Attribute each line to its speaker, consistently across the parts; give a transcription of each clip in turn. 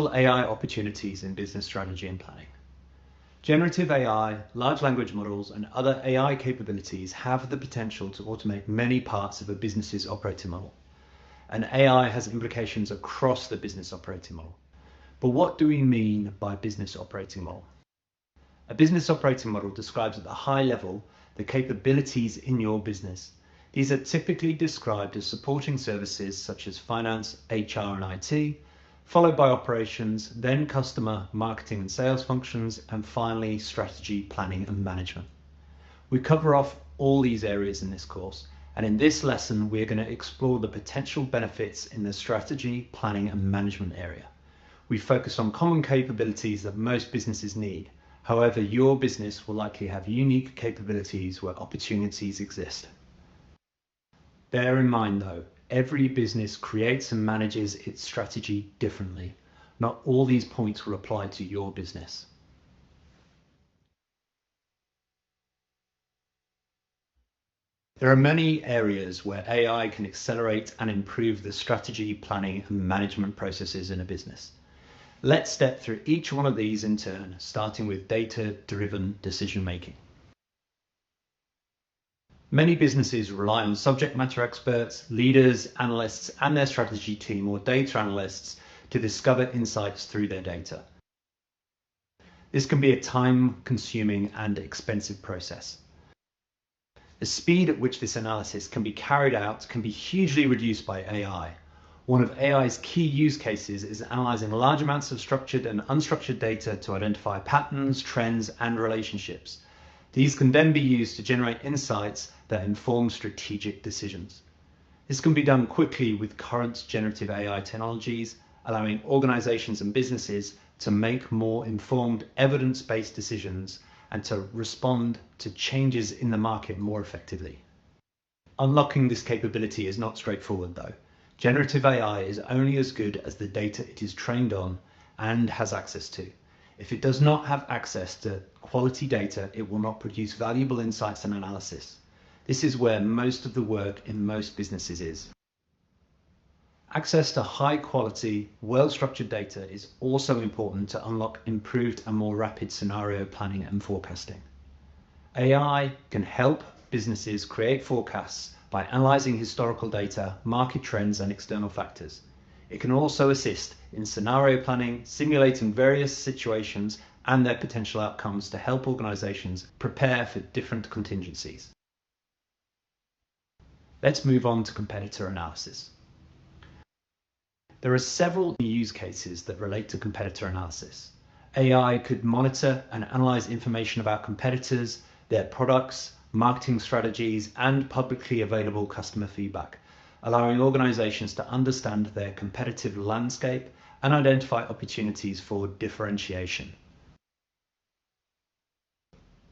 Speaker 1: AI opportunities in business strategy and planning. Generative AI, large language models, and other AI capabilities have the potential to automate many parts of a business's operating model. And AI has implications across the business operating model. But what do we mean by business operating model? A business operating model describes at the high level the capabilities in your business. These are typically described as supporting services such as finance, HR, and IT, followed by operations, then customer, marketing and sales functions, and finally strategy, planning and management. We cover off all these areas in this course, and in this lesson we're going to explore the potential benefits in the strategy, planning and management area. We focus on common capabilities that most businesses need. However, your business will likely have unique capabilities where opportunities exist. Bear in mind though, every business creates and manages its strategy differently. Not all these points will apply to your business. There are many areas where AI can accelerate and improve the strategy, planning, and management processes in a business. Let's step through each one of these in turn, starting with data-driven decision-making. Many businesses rely on subject matter experts, leaders, analysts, and their strategy team or data analysts to discover insights through their data. This can be a time-consuming and expensive process. The speed at which this analysis can be carried out can be hugely reduced by AI. One of AI's key use cases is analyzing large amounts of structured and unstructured data to identify patterns, trends, and relationships. These can then be used to generate insights that inform strategic decisions. This can be done quickly with current generative AI technologies, allowing organizations and businesses to make more informed, evidence-based decisions and to respond to changes in the market more effectively. Unlocking this capability is not straightforward though. Generative AI is only as good as the data it is trained on and has access to. If it does not have access to quality data, it will not produce valuable insights and analysis. This is where most of the work in most businesses is. Access to high quality, well-structured data is also important to unlock improved and more rapid scenario planning and forecasting. AI can help businesses create forecasts by analyzing historical data, market trends, and external factors. It can also assist in scenario planning, simulating various situations and their potential outcomes to help organizations prepare for different contingencies. Let's move on to competitor analysis. There are several use cases that relate to competitor analysis. AI could monitor and analyze information about competitors, their products, marketing strategies, and publicly available customer feedback, allowing organizations to understand their competitive landscape and identify opportunities for differentiation.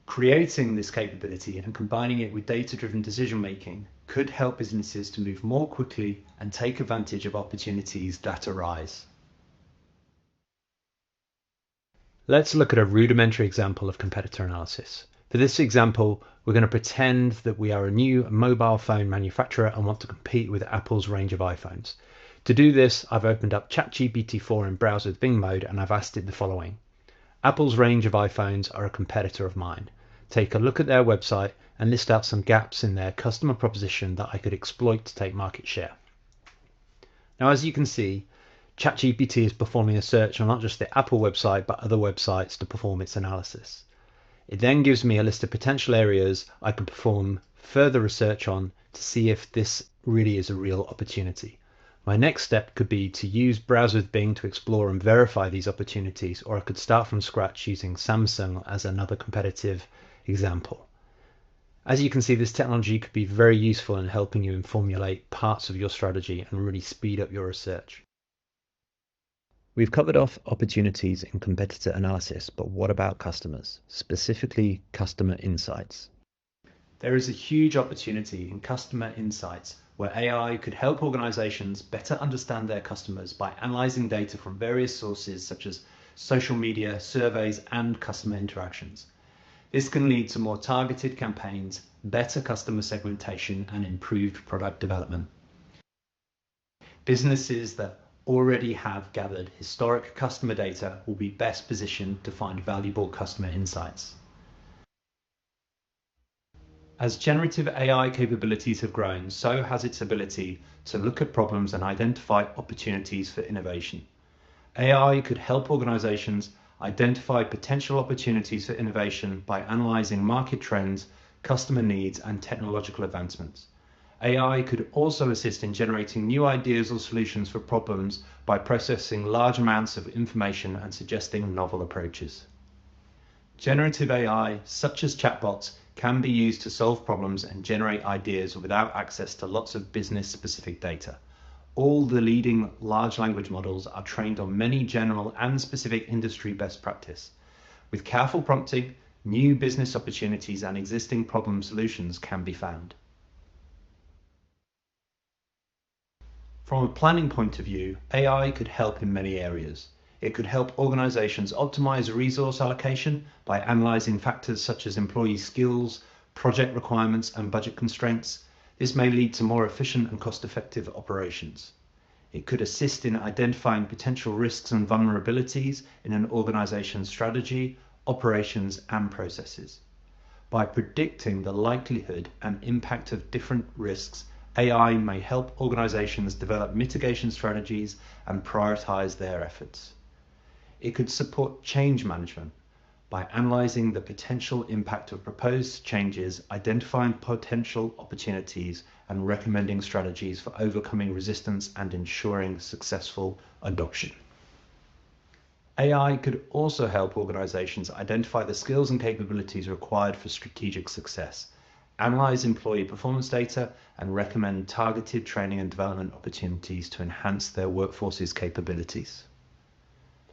Speaker 1: Creating this capability and combining it with data-driven decision-making could help businesses to move more quickly and take advantage of opportunities that arise. Let's look at a rudimentary example of competitor analysis. For this example, we're going to pretend that we are a new mobile phone manufacturer and want to compete with Apple's range of iPhones. To do this, I've opened up ChatGPT-4 in browse with Bing mode and I've asked it the following. Apple's range of iPhones are a competitor of mine. Take a look at their website and list out some gaps in their customer proposition that I could exploit to take market share. Now, as you can see, ChatGPT is performing a search on not just the Apple website, but other websites to perform its analysis. It then gives me a list of potential areas I could perform further research on to see if this really is a real opportunity. My next step could be to use Browse with Bing to explore and verify these opportunities, or I could start from scratch using Samsung as another competitive example. As you can see, this technology could be very useful in helping you formulate parts of your strategy and really speed up your research. We've covered off opportunities in competitor analysis, but what about customers, specifically customer insights? There is a huge opportunity in customer insights where AI could help organizations better understand their customers by analyzing data from various sources such as social media, surveys, and customer interactions. This can lead to more targeted campaigns, better customer segmentation, and improved product development. Businesses that already have gathered historic customer data will be best positioned to find valuable customer insights. As generative AI capabilities have grown, so has its ability to look at problems and identify opportunities for innovation. AI could help organizations identify potential opportunities for innovation by analyzing market trends, customer needs, and technological advancements. AI could also assist in generating new ideas or solutions for problems by processing large amounts of information and suggesting novel approaches. Generative AI, such as chatbots, can be used to solve problems and generate ideas without access to lots of business-specific data. All the leading large language models are trained on many general and specific industry best practice. With careful prompting, new business opportunities and existing problem solutions can be found. From a planning point of view, AI could help in many areas. It could help organizations optimize resource allocation by analyzing factors such as employee skills, project requirements, and budget constraints. This may lead to more efficient and cost-effective operations. It could assist in identifying potential risks and vulnerabilities in an organization's strategy, operations, and processes. By predicting the likelihood and impact of different risks, AI may help organizations develop mitigation strategies and prioritize their efforts. It could support change management by analyzing the potential impact of proposed changes, identifying potential opportunities, and recommending strategies for overcoming resistance and ensuring successful adoption. AI could also help organizations identify the skills and capabilities required for strategic success, analyze employee performance data, and recommend targeted training and development opportunities to enhance their workforce's capabilities.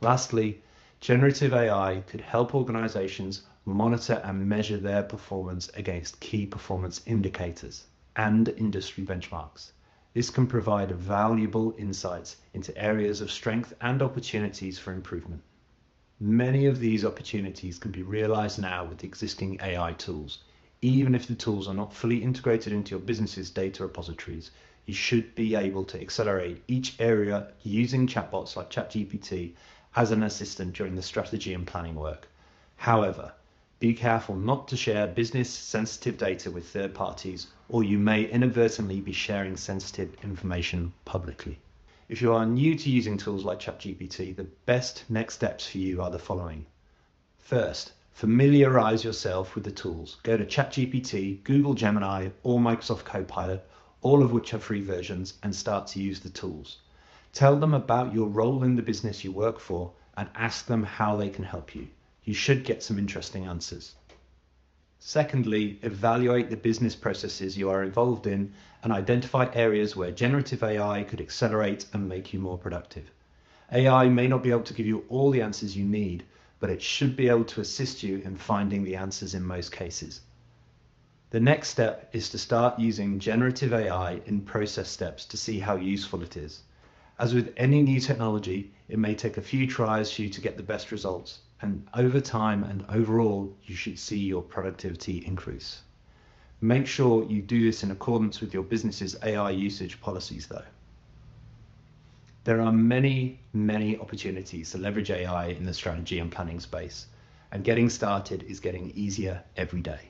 Speaker 1: Lastly, generative AI could help organizations monitor and measure their performance against key performance indicators and industry benchmarks. This can provide valuable insights into areas of strength and opportunities for improvement. Many of these opportunities can be realized now with existing AI tools. Even if the tools are not fully integrated into your business's data repositories, you should be able to accelerate each area using chatbots like ChatGPT as an assistant during the strategy and planning work. However, be careful not to share business-sensitive data with third parties, or you may inadvertently be sharing sensitive information publicly. If you are new to using tools like ChatGPT, the best next steps for you are the following. First, familiarize yourself with the tools. Go to ChatGPT, Google Gemini, or Microsoft Copilot, all of which have free versions, and start to use the tools. Tell them about your role in the business you work for and ask them how they can help you. You should get some interesting answers. Secondly, evaluate the business processes you are involved in and identify areas where generative AI could accelerate and make you more productive. AI may not be able to give you all the answers you need, but it should be able to assist you in finding the answers in most cases. The next step is to start using generative AI in process steps to see how useful it is. As with any new technology, it may take a few tries for you to get the best results, and over time and overall, you should see your productivity increase. Make sure you do this in accordance with your business's AI usage policies though. There are many opportunities to leverage AI in the strategy and planning space, and getting started is getting easier every day.